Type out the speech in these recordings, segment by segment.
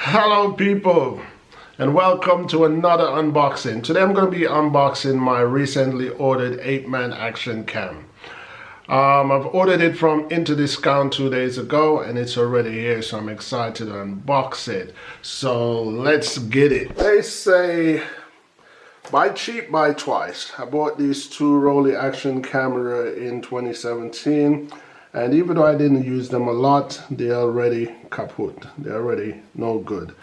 Hello people, and welcome to another unboxing. Today I'm going to be unboxing my recently ordered Apeman action cam. I've ordered it from Into Discount 2 days ago and it's already here, so I'm excited to unbox it. So let's get it. They say buy cheap, buy twice. I bought these two Rolly action camera in 2017. And even though I didn't use them a lot, they're already kaput. They're already no good.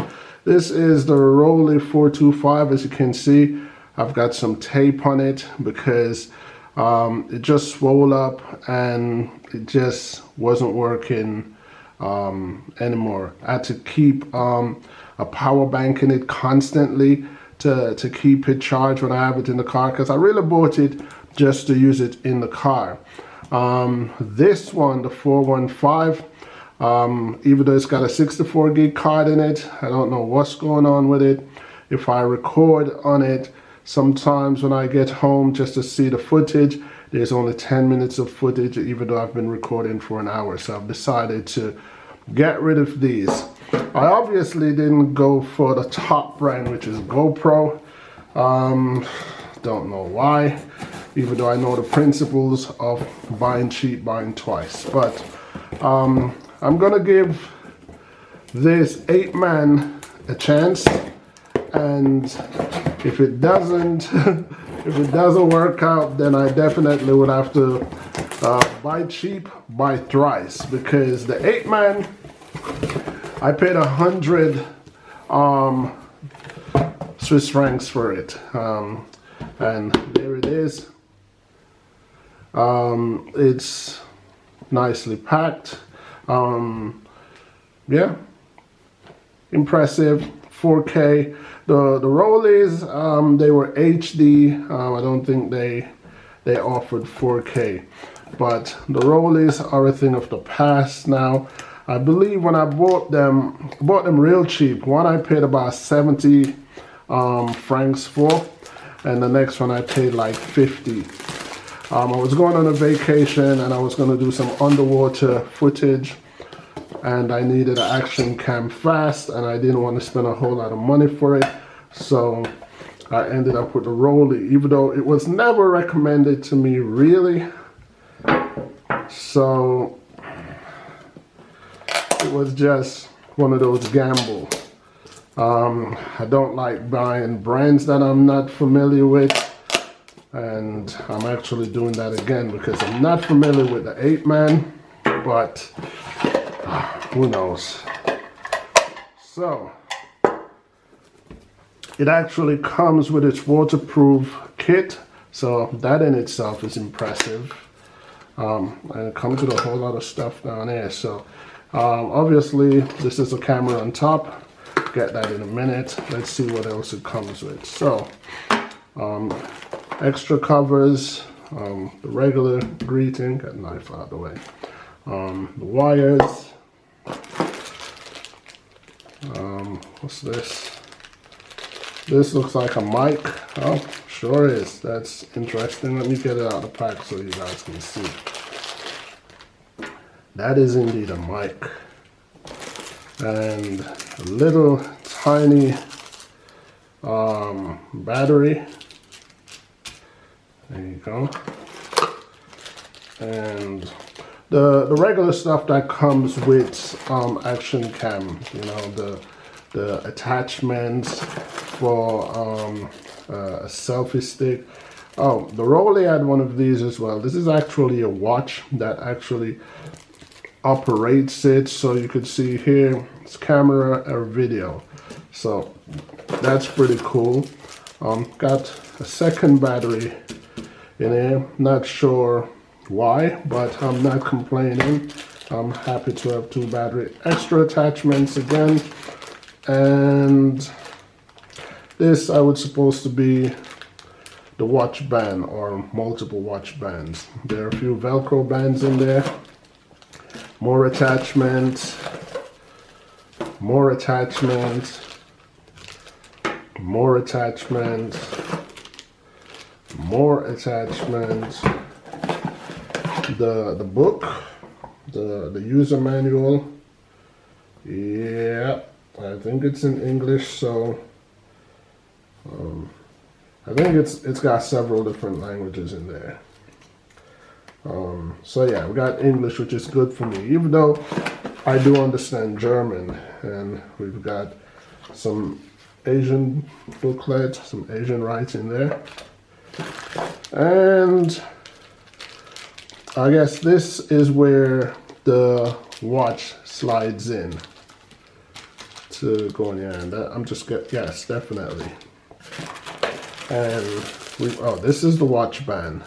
This is the Rolly 425. As you can see, I've got some tape on it because it just swelled up and it just wasn't working anymore. I had to keep a power bank in it constantly to keep it charged when I have it in the car, because I really bought it just to use it in the car. This one, the 415, even though it's got a 64 gig card in it, I don't know what's going on with it. If I record on it, sometimes when I get home just to see the footage, there's only 10 minutes of footage, even though I've been recording for an hour. So I've decided to get rid of these. I obviously didn't go for the top brand, which is GoPro. Don't know why, even though I know the principles of buying cheap, buying twice. But I'm gonna give this Apeman a chance, and if it doesn't if it doesn't work out, then I definitely would have to buy cheap, buy thrice, because the Apeman, I paid 100 Swiss francs for it. And there it is. It's nicely packed. Yeah, impressive. 4K. The Rollies, they were HD. I don't think they offered 4K, but the Rollies are a thing of the past now. I believe when I bought them real cheap. One I paid about 70 francs for, and the next one I paid like 50. I was going on a vacation and I was going to do some underwater footage, and I needed an action cam fast, and I didn't want to spend a whole lot of money for it, so I ended up with the Rolly, even though it was never recommended to me really. So it was just one of those gambles. I don't like buying brands that I'm not familiar with, and I'm actually doing that again because I'm not familiar with the Apeman, but who knows. So it actually comes with its waterproof kit, so that in itself is impressive. And it comes with a whole lot of stuff down there. So obviously this is a camera on top. Get that in a minute. Let's see what else it comes with. So extra covers, the regular greeting, get the knife out of the way, the wires, what's this? This looks like a mic. Oh, sure is. That's interesting. Let me get it out of the pack so you guys can see. That is indeed a mic. And a little tiny battery. There you go. And the regular stuff that comes with action cam, you know, the attachments for a selfie stick. Oh, the Rolly had one of these as well. This is actually a watch that actually operates it, so you could see here it's camera or video, so that's pretty cool. Got a second battery in here, not sure why, but I'm not complaining. I'm happy to have two battery. Extra attachments again, and this I would supposed to be the watch band or multiple watch bands. There are a few Velcro bands in there. More attachments, more attachments, more attachments, more attachments. The book, the user manual. Yeah, as I think it's in English, so I think it's got several different languages in there. So yeah, we got English, which is good for me, even though I do understand German, and we've got some Asian booklet, some Asian writing there. And I guess this is where the watch slides in to go in here, and I'm just yes, definitely. And this is the watch band.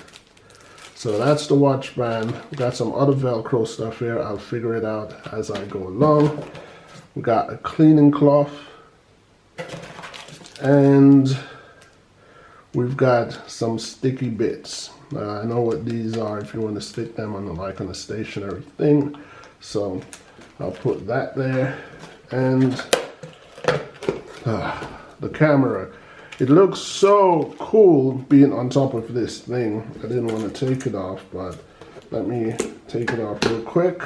So that's the watch band. We got some other Velcro stuff here. I'll figure it out as I go along. We got a cleaning cloth, and we've got some sticky bits. I know what these are if you want to stick them on on a stationary thing. So I'll put that there, and the camera. It looks so cool being on top of this thing. I didn't want to take it off, but let me take it off real quick,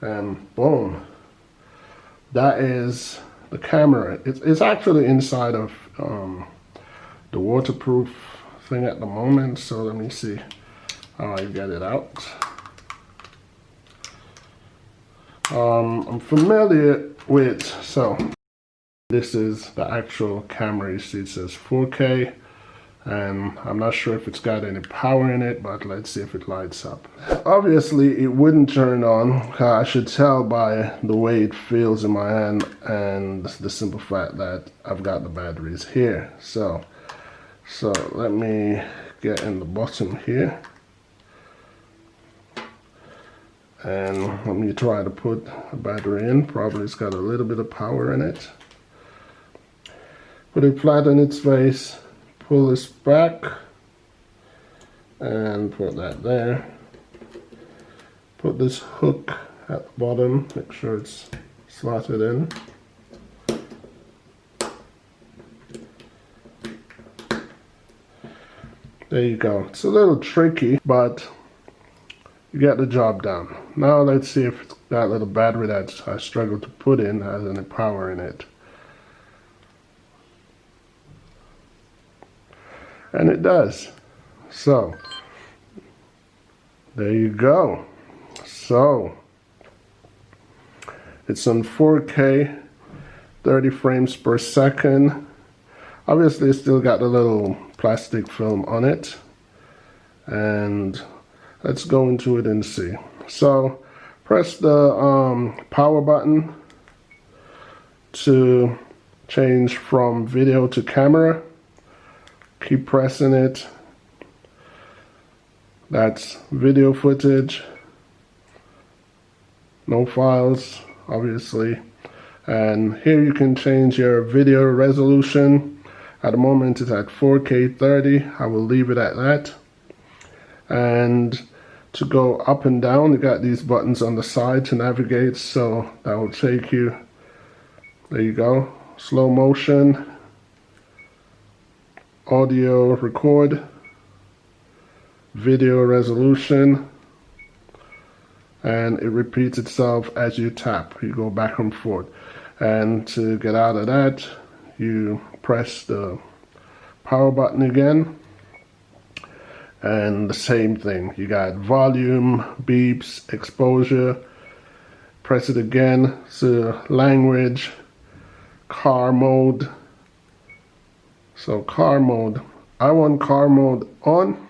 and boom. That is the camera. It's actually inside of the waterproof thing at the moment, so let me see how I get it out. I'm familiar with, so this is the actual camera. You see it says 4K, and I'm not sure if it's got any power in it, but let's see if it lights up. Obviously it wouldn't turn on. I should tell by the way it feels in my hand and the simple fact that I've got the batteries here. So let me get in the bottom here, and let me try to put a battery in. Probably it's got a little bit of power in it. Put it flat on its face, pull this back, and put that there. Put this hook at the bottom, make sure it's slotted in. There you go. It's a little tricky, but you get the job done. Now let's see if that little battery that I struggled to put in has any power in it. And it does. So there you go. So it's on 4K, 30 frames per second. Obviously it's still got the little plastic film on it, and let's go into it and see. So press the power button to change from video to camera. Keep pressing it. That's video footage. No files, obviously. And here you can change your video resolution. At the moment it's at 4K 30. I will leave it at that. And to go up and down, you got these buttons on the side to navigate, so that will take you, there you go, slow motion, audio record, video resolution, and it repeats itself as you tap. You go back and forth, and to get out of that you press the power button again, and the same thing. You got volume, beeps, exposure. Press it again. So language, car mode. So car mode, I want car mode on,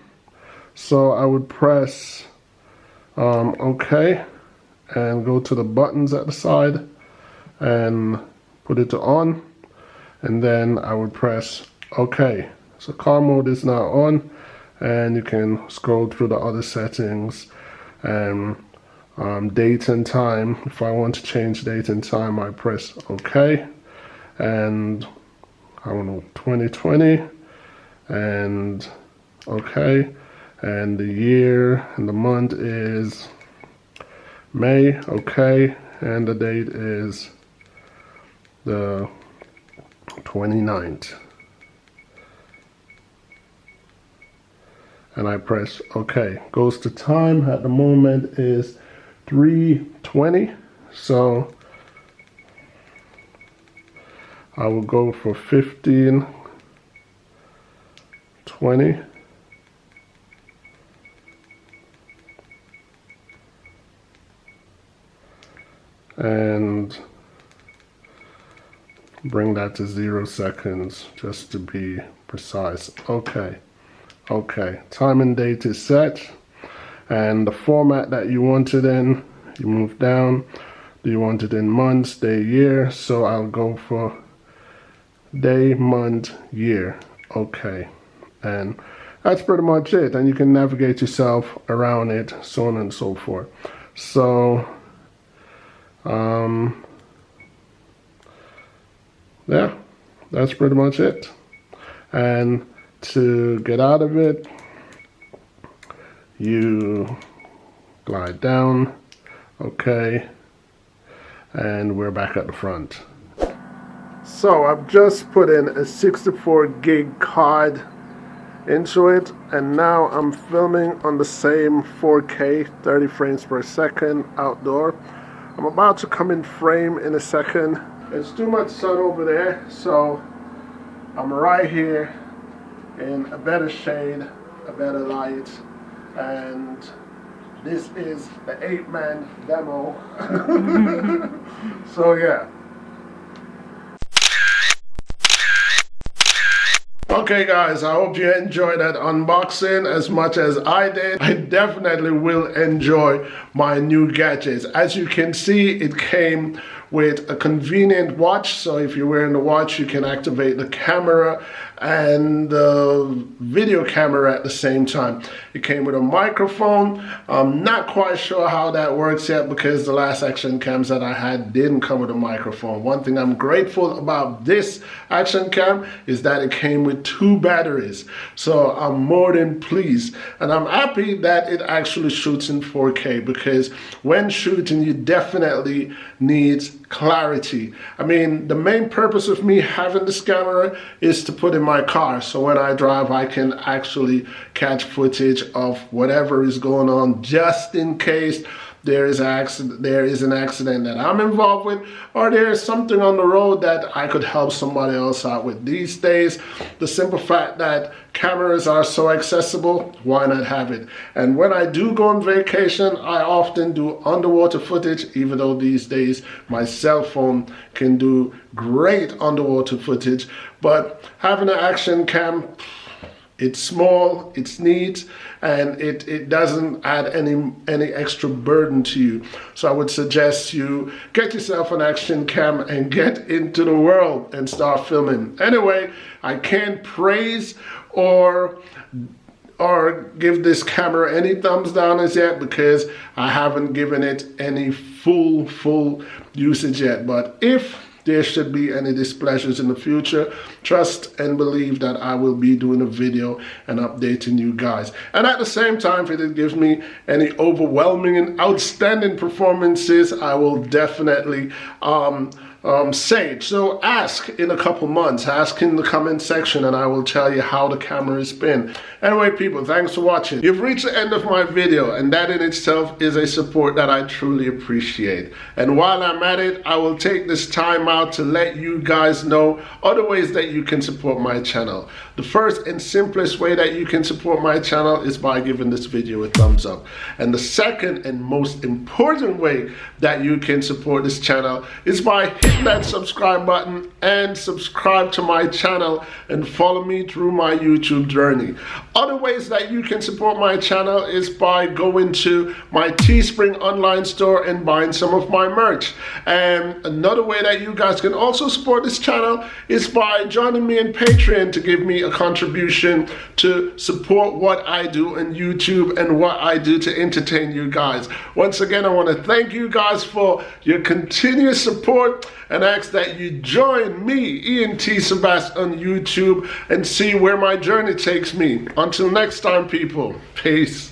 so I would press OK and go to the buttons at the side and put it to on, and then I would press OK. So car mode is now on, and you can scroll through the other settings and date and time. If I want to change date and time, I press OK, and I don't know, 2020, and OK, and the year and the month is May, OK, and the date is the 29th, and I press OK. Goes to time. At the moment is 3:20, so I will go for 15, 20. And bring that to 0 seconds just to be precise. Okay, time and date is set, and the format that you want it in, you move down. Do you want it in months, day, year? So I'll go for day, month, year. Okay, and that's pretty much it, and you can navigate yourself around it, so on and so forth. So yeah, that's pretty much it. And to get out of it, you glide down. Okay, and we're back at the front. So I've just put in a 64 gig card into it, and now I'm filming on the same 4K 30 frames per second outdoor. I'm about to come in frame in a second. There's too much sun over there, so I'm right here in a better shade, a better light, and this is the 8-man demo. So yeah. Okay guys, I hope you enjoyed that unboxing as much as I did. I definitely will enjoy my new gadgets. As you can see, it came with a convenient watch, so if you're wearing the watch you can activate the camera and the video camera at the same time. It came with a microphone. I'm not quite sure how that works yet because the last action cams that I had didn't come with a microphone. One thing I'm grateful about this action cam is that it came with 2 batteries, so I'm more than pleased, and I'm happy that it actually shoots in 4K, because when shooting you definitely need clarity. I mean, the main purpose of me having this camera is to put in my car, so when I drive I can actually catch footage of whatever is going on, just in case there is an accident that I'm involved with, or there's something on the road that I could help somebody else out with. These days, the simple fact that cameras are so accessible, why not have it? And when I do go on vacation, I often do underwater footage, even though these days my cell phone can do great underwater footage. But having an action cam, it's small, it's neat, and it doesn't add any extra burden to you. So I would suggest you get yourself an action cam and get into the world and start filming. Anyway, I can't praise or give this camera any thumbs down as yet because I haven't given it any full usage yet. But if there should be any displeasures in the future, trust and believe that I will be doing a video and updating you guys. And at the same time, if it gives me any overwhelming and outstanding performances, I will definitely say it. So ask in a couple months, ask in the comment section, and I will tell you how the camera has been. Anyway people, thanks for watching. You've reached the end of my video, and that in itself is a support that I truly appreciate. And while I'm at it, I will take this time out to let you guys know other ways that you can support my channel. The first and simplest way that you can support my channel is by giving this video a thumbs up. And the second and most important way that you can support this channel is by hitting that subscribe button and subscribe to my channel and follow me through my YouTube journey. Other ways that you can support my channel is by going to my Teespring online store and buying some of my merch. And another way that you guys can also support this channel is by joining me in Patreon to give me a contribution to support what I do on YouTube and what I do to entertain you guys. Once again, I want to thank you guys for your continuous support and ask that you join me, ENT Sebast, on YouTube and see where my journey takes me. Until next time, people, peace.